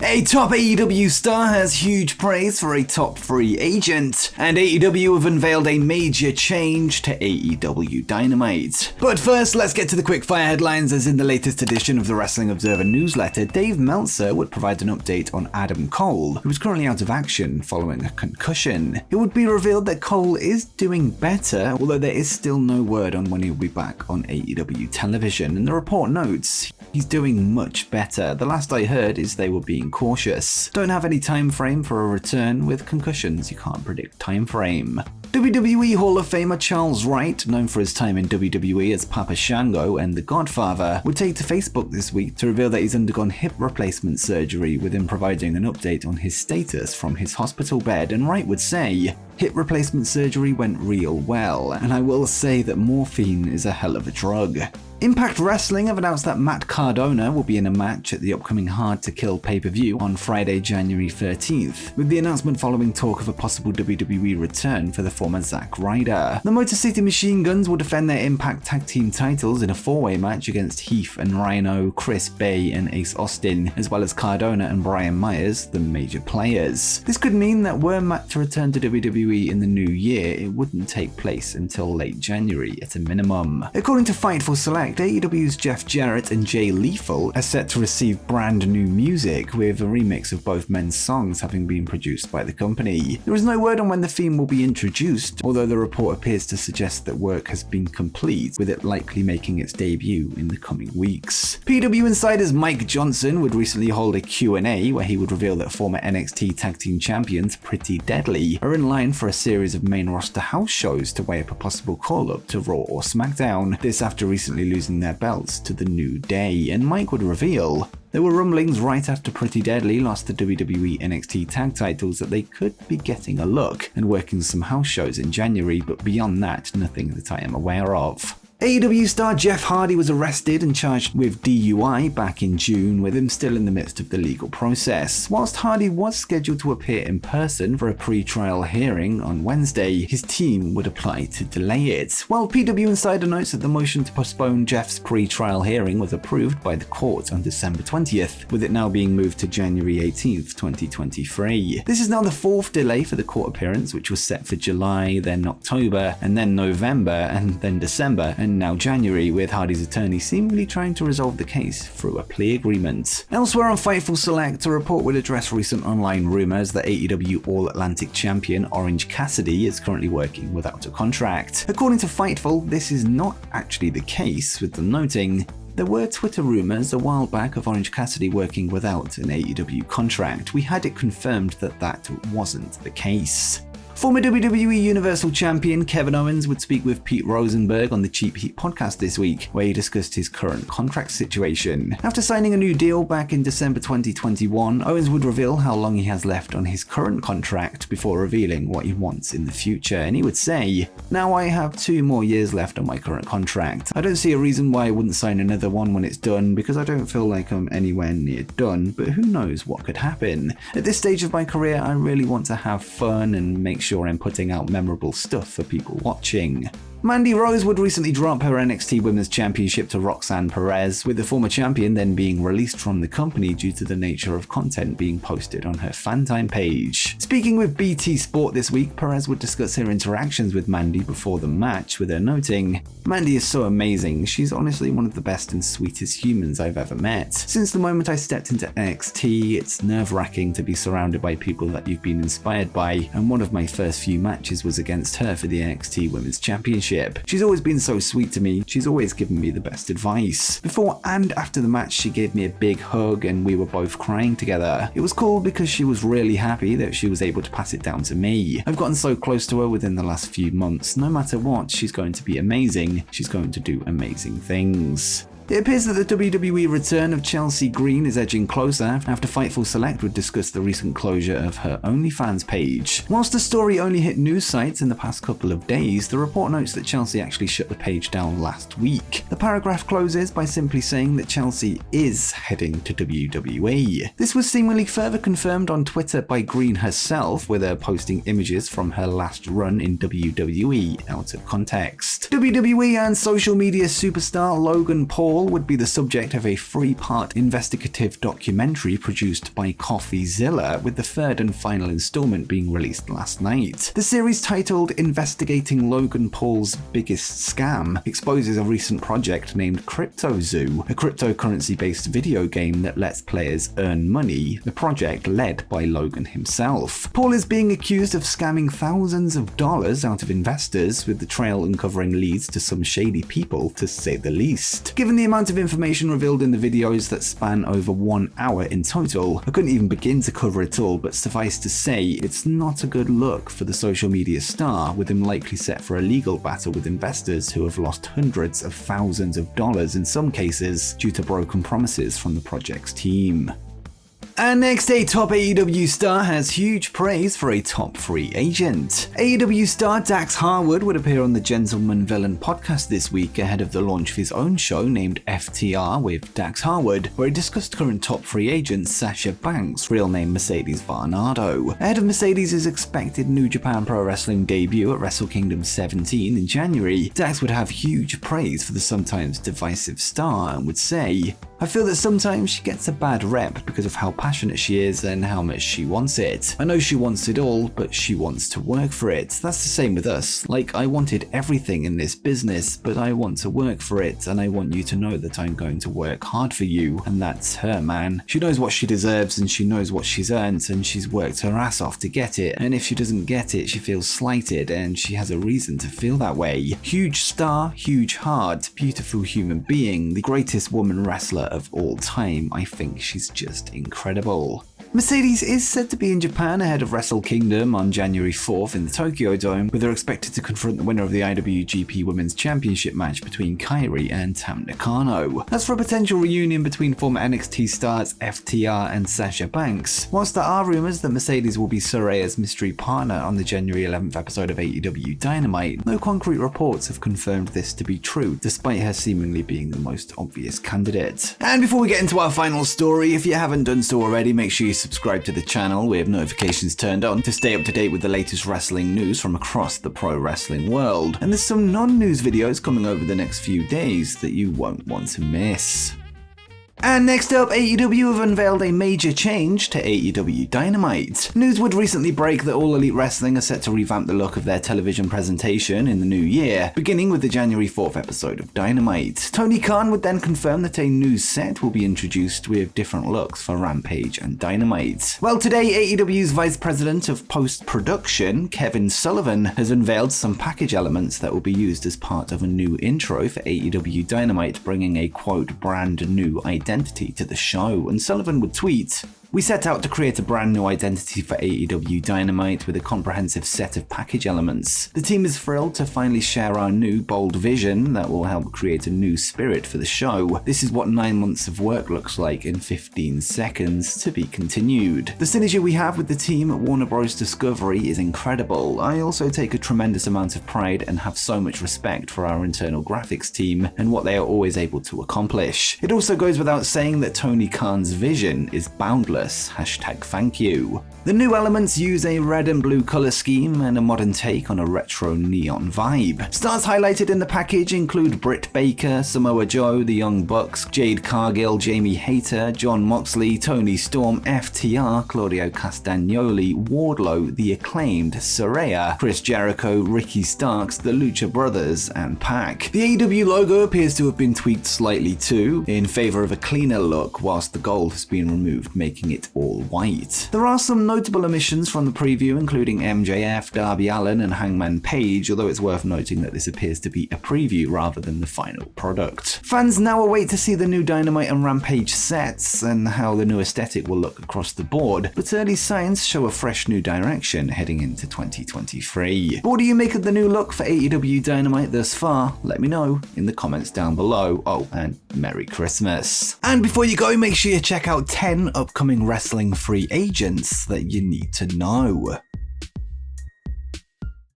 A top AEW star has huge praise for a top free agent, and AEW have unveiled a major change to AEW Dynamite. But first, let's get to the quickfire headlines, as in the latest edition of the Wrestling Observer newsletter, Dave Meltzer would provide an update on Adam Cole, who is currently out of action following a concussion. It would be revealed that Cole is doing better, although there is still no word on when he'll be back on AEW television, and the report notes he's doing much better. The last I heard is they were being cautious. Don't have any time frame for a return. With concussions, you can't predict time frame. WWE Hall of Famer Charles Wright, known for his time in WWE as Papa Shango and The Godfather, would take to Facebook this week to reveal that he's undergone hip replacement surgery, with him providing an update on his status from his hospital bed. And Wright would say, "Hip replacement surgery went real well, and I will say that morphine is a hell of a drug." Impact Wrestling have announced that Matt Cardona will be in a match at the upcoming Hard to Kill pay-per-view on Friday, January 13th, with the announcement following talk of a possible WWE return for the former Zack Ryder. The Motor City Machine Guns will defend their Impact Tag Team titles in a four-way match against Heath and Rhino, Chris Bay and Ace Austin, as well as Cardona and Brian Myers, the major players. This could mean that were Matt to return to WWE in the new year, it wouldn't take place until late January at a minimum. According to Fightful Select, AEW's Jeff Jarrett and Jay Lethal are set to receive brand new music, with a remix of both men's songs having been produced by the company. There is no word on when the theme will be introduced, although the report appears to suggest that work has been complete, with it likely making its debut in the coming weeks. PW Insider's Mike Johnson would recently hold a Q&A where he would reveal that former NXT Tag Team Champions Pretty Deadly are in line for a series of main roster house shows to weigh up a possible call-up to Raw or SmackDown. This after recently losing their belts to the New Day, and Mike would reveal there were rumblings right after Pretty Deadly lost the WWE NXT tag titles that they could be getting a look and working some house shows in January, but beyond that, nothing that I am aware of. AEW star Jeff Hardy was arrested and charged with DUI back in June, with him still in the midst of the legal process. Whilst Hardy was scheduled to appear in person for a pre-trial hearing on Wednesday, his team would apply to delay it. While PW Insider notes that the motion to postpone Jeff's pre-trial hearing was approved by the court on December 20th, with it now being moved to January 18th, 2023. This is now the fourth delay for the court appearance, which was set for July, then October, and then November, and then December, and now January, with Hardy's attorney seemingly trying to resolve the case through a plea agreement. Elsewhere on Fightful Select, a report will address recent online rumors that AEW All-Atlantic champion Orange Cassidy is currently working without a contract. According to Fightful, this is not actually the case, with them noting there were Twitter rumors a while back of Orange Cassidy working without an AEW contract. We had it confirmed that that wasn't the case. Former WWE Universal Champion Kevin Owens would speak with Pete Rosenberg on the Cheap Heat podcast this week, where he discussed his current contract situation. After signing a new deal back in December 2021, Owens would reveal how long he has left on his current contract before revealing what he wants in the future, and he would say, "Now I have 2 more years left on my current contract. I don't see a reason why I wouldn't sign another one when it's done, because I don't feel like I'm anywhere near done, but who knows what could happen. At this stage of my career, I really want to have fun and make sure I'm putting out memorable stuff for people watching." Mandy Rose would recently drop her NXT Women's Championship to Roxanne Perez, with the former champion then being released from the company due to the nature of content being posted on her Fantime page. Speaking with BT Sport this week, Perez would discuss her interactions with Mandy before the match, with her noting, "Mandy is so amazing. She's honestly one of the best and sweetest humans I've ever met. Since the moment I stepped into NXT, it's nerve-wracking to be surrounded by people that you've been inspired by, and one of my first few matches was against her for the NXT Women's Championship. She's always been so sweet to me. She's always given me the best advice. Before and after the match, she gave me a big hug and we were both crying together. It was cool because she was really happy that she was able to pass it down to me. I've gotten so close to her within the last few months. No matter what, she's going to be amazing. She's going to do amazing things." It appears that the WWE return of Chelsea Green is edging closer after Fightful Select would discuss the recent closure of her OnlyFans page. Whilst the story only hit news sites in the past couple of days, the report notes that Chelsea actually shut the page down last week. The paragraph closes by simply saying that Chelsea is heading to WWE. This was seemingly further confirmed on Twitter by Green herself, with her posting images from her last run in WWE out of context. WWE and social media superstar Logan Paul Paul would be the subject of a 3-part investigative documentary produced by CoffeeZilla, with the third and final installment being released last night. The series, titled Investigating Logan Paul's Biggest Scam, exposes a recent project named CryptoZoo, a cryptocurrency-based video game that lets players earn money, the project led by Logan himself. Paul is being accused of scamming thousands of dollars out of investors, with the trail uncovering leads to some shady people, to say the least. Given the amount of information revealed in the videos that span over 1 hour in total, I couldn't even begin to cover it all, but suffice to say, it's not a good look for the social media star, with him likely set for a legal battle with investors who have lost hundreds of thousands of dollars in some cases due to broken promises from the project's team. And next, a top AEW star has huge praise for a top free agent. AEW star Dax Harwood would appear on the Gentleman Villain podcast this week ahead of the launch of his own show named FTR with Dax Harwood, where he discussed current top free agent Sasha Banks, real name Mercedes Varnado. Ahead of Mercedes' expected New Japan Pro Wrestling debut at Wrestle Kingdom 17 in January, Dax would have huge praise for the sometimes divisive star and would say, "I feel that sometimes she gets a bad rep because of how passionate she is and how much she wants it. I know she wants it all, but she wants to work for it. That's the same with us. Like, I wanted everything in this business, but I want to work for it, and I want you to know that I'm going to work hard for you." And that's her, man. She knows what she deserves, and she knows what she's earned, and she's worked her ass off to get it. And if she doesn't get it, she feels slighted, and she has a reason to feel that way. Huge star, huge heart, beautiful human being, the greatest woman wrestler of all time. I think she's just incredible. Mercedes is said to be in Japan ahead of Wrestle Kingdom on January 4th in the Tokyo Dome, where they're expected to confront the winner of the IWGP Women's Championship match between Kairi and Tam Nakano. As for a potential reunion between former NXT stars FTR and Sasha Banks, whilst there are rumours that Mercedes will be Soraya's mystery partner on the January 11th episode of AEW Dynamite, no concrete reports have confirmed this to be true, despite her seemingly being the most obvious candidate. And before we get into our final story, if you haven't done so already, make sure you subscribe to the channel with notifications turned on to stay up to date with the latest wrestling news from across the pro wrestling world. And there's some non-news videos coming over the next few days that you won't want to miss. And next up, AEW have unveiled a major change to AEW Dynamite. News would recently break that All Elite Wrestling are set to revamp the look of their television presentation in the new year, beginning with the January 4th episode of Dynamite. Tony Khan would then confirm that a new set will be introduced with different looks for Rampage and Dynamite. Well, today AEW's Vice President of Post-Production, Kevin Sullivan, has unveiled some package elements that will be used as part of a new intro for AEW Dynamite, bringing a quote brand new identity to the show. And Sullivan would tweet, "We set out to create a brand new identity for AEW Dynamite with a comprehensive set of package elements. The team is thrilled to finally share our new, bold vision that will help create a new spirit for the show. This is what 9 months of work looks like in 15 seconds, to be continued. The synergy we have with the team at Warner Bros. Discovery is incredible. I also take a tremendous amount of pride and have so much respect for our internal graphics team and what they are always able to accomplish. It also goes without saying that Tony Khan's vision is boundless. #thank you. The new elements use a red and blue color scheme and a modern take on a retro neon vibe. Stars highlighted in the package include Britt Baker, Samoa Joe, the Young Bucks, Jade Cargill, Jamie Hayter, Jon Moxley, Tony Storm, FTR, Claudio Castagnoli, Wardlow, The Acclaimed, Saraya, Chris Jericho, Ricky Starks, the Lucha Brothers, and Pac. The AEW logo appears to have been tweaked slightly too, in favor of a cleaner look, whilst the gold has been removed, making it all white. There are some notable omissions from the preview, including MJF, Darby Allin, and Hangman Page, although it's worth noting that this appears to be a preview rather than the final product. Fans now await to see the new Dynamite and Rampage sets and how the new aesthetic will look across the board, but early signs show a fresh new direction heading into 2023. But what do you make of the new look for AEW Dynamite thus far? Let me know in the comments down below. Oh, and Merry Christmas. And before you go, make sure you check out 10 upcoming wrestling free agents that you need to know.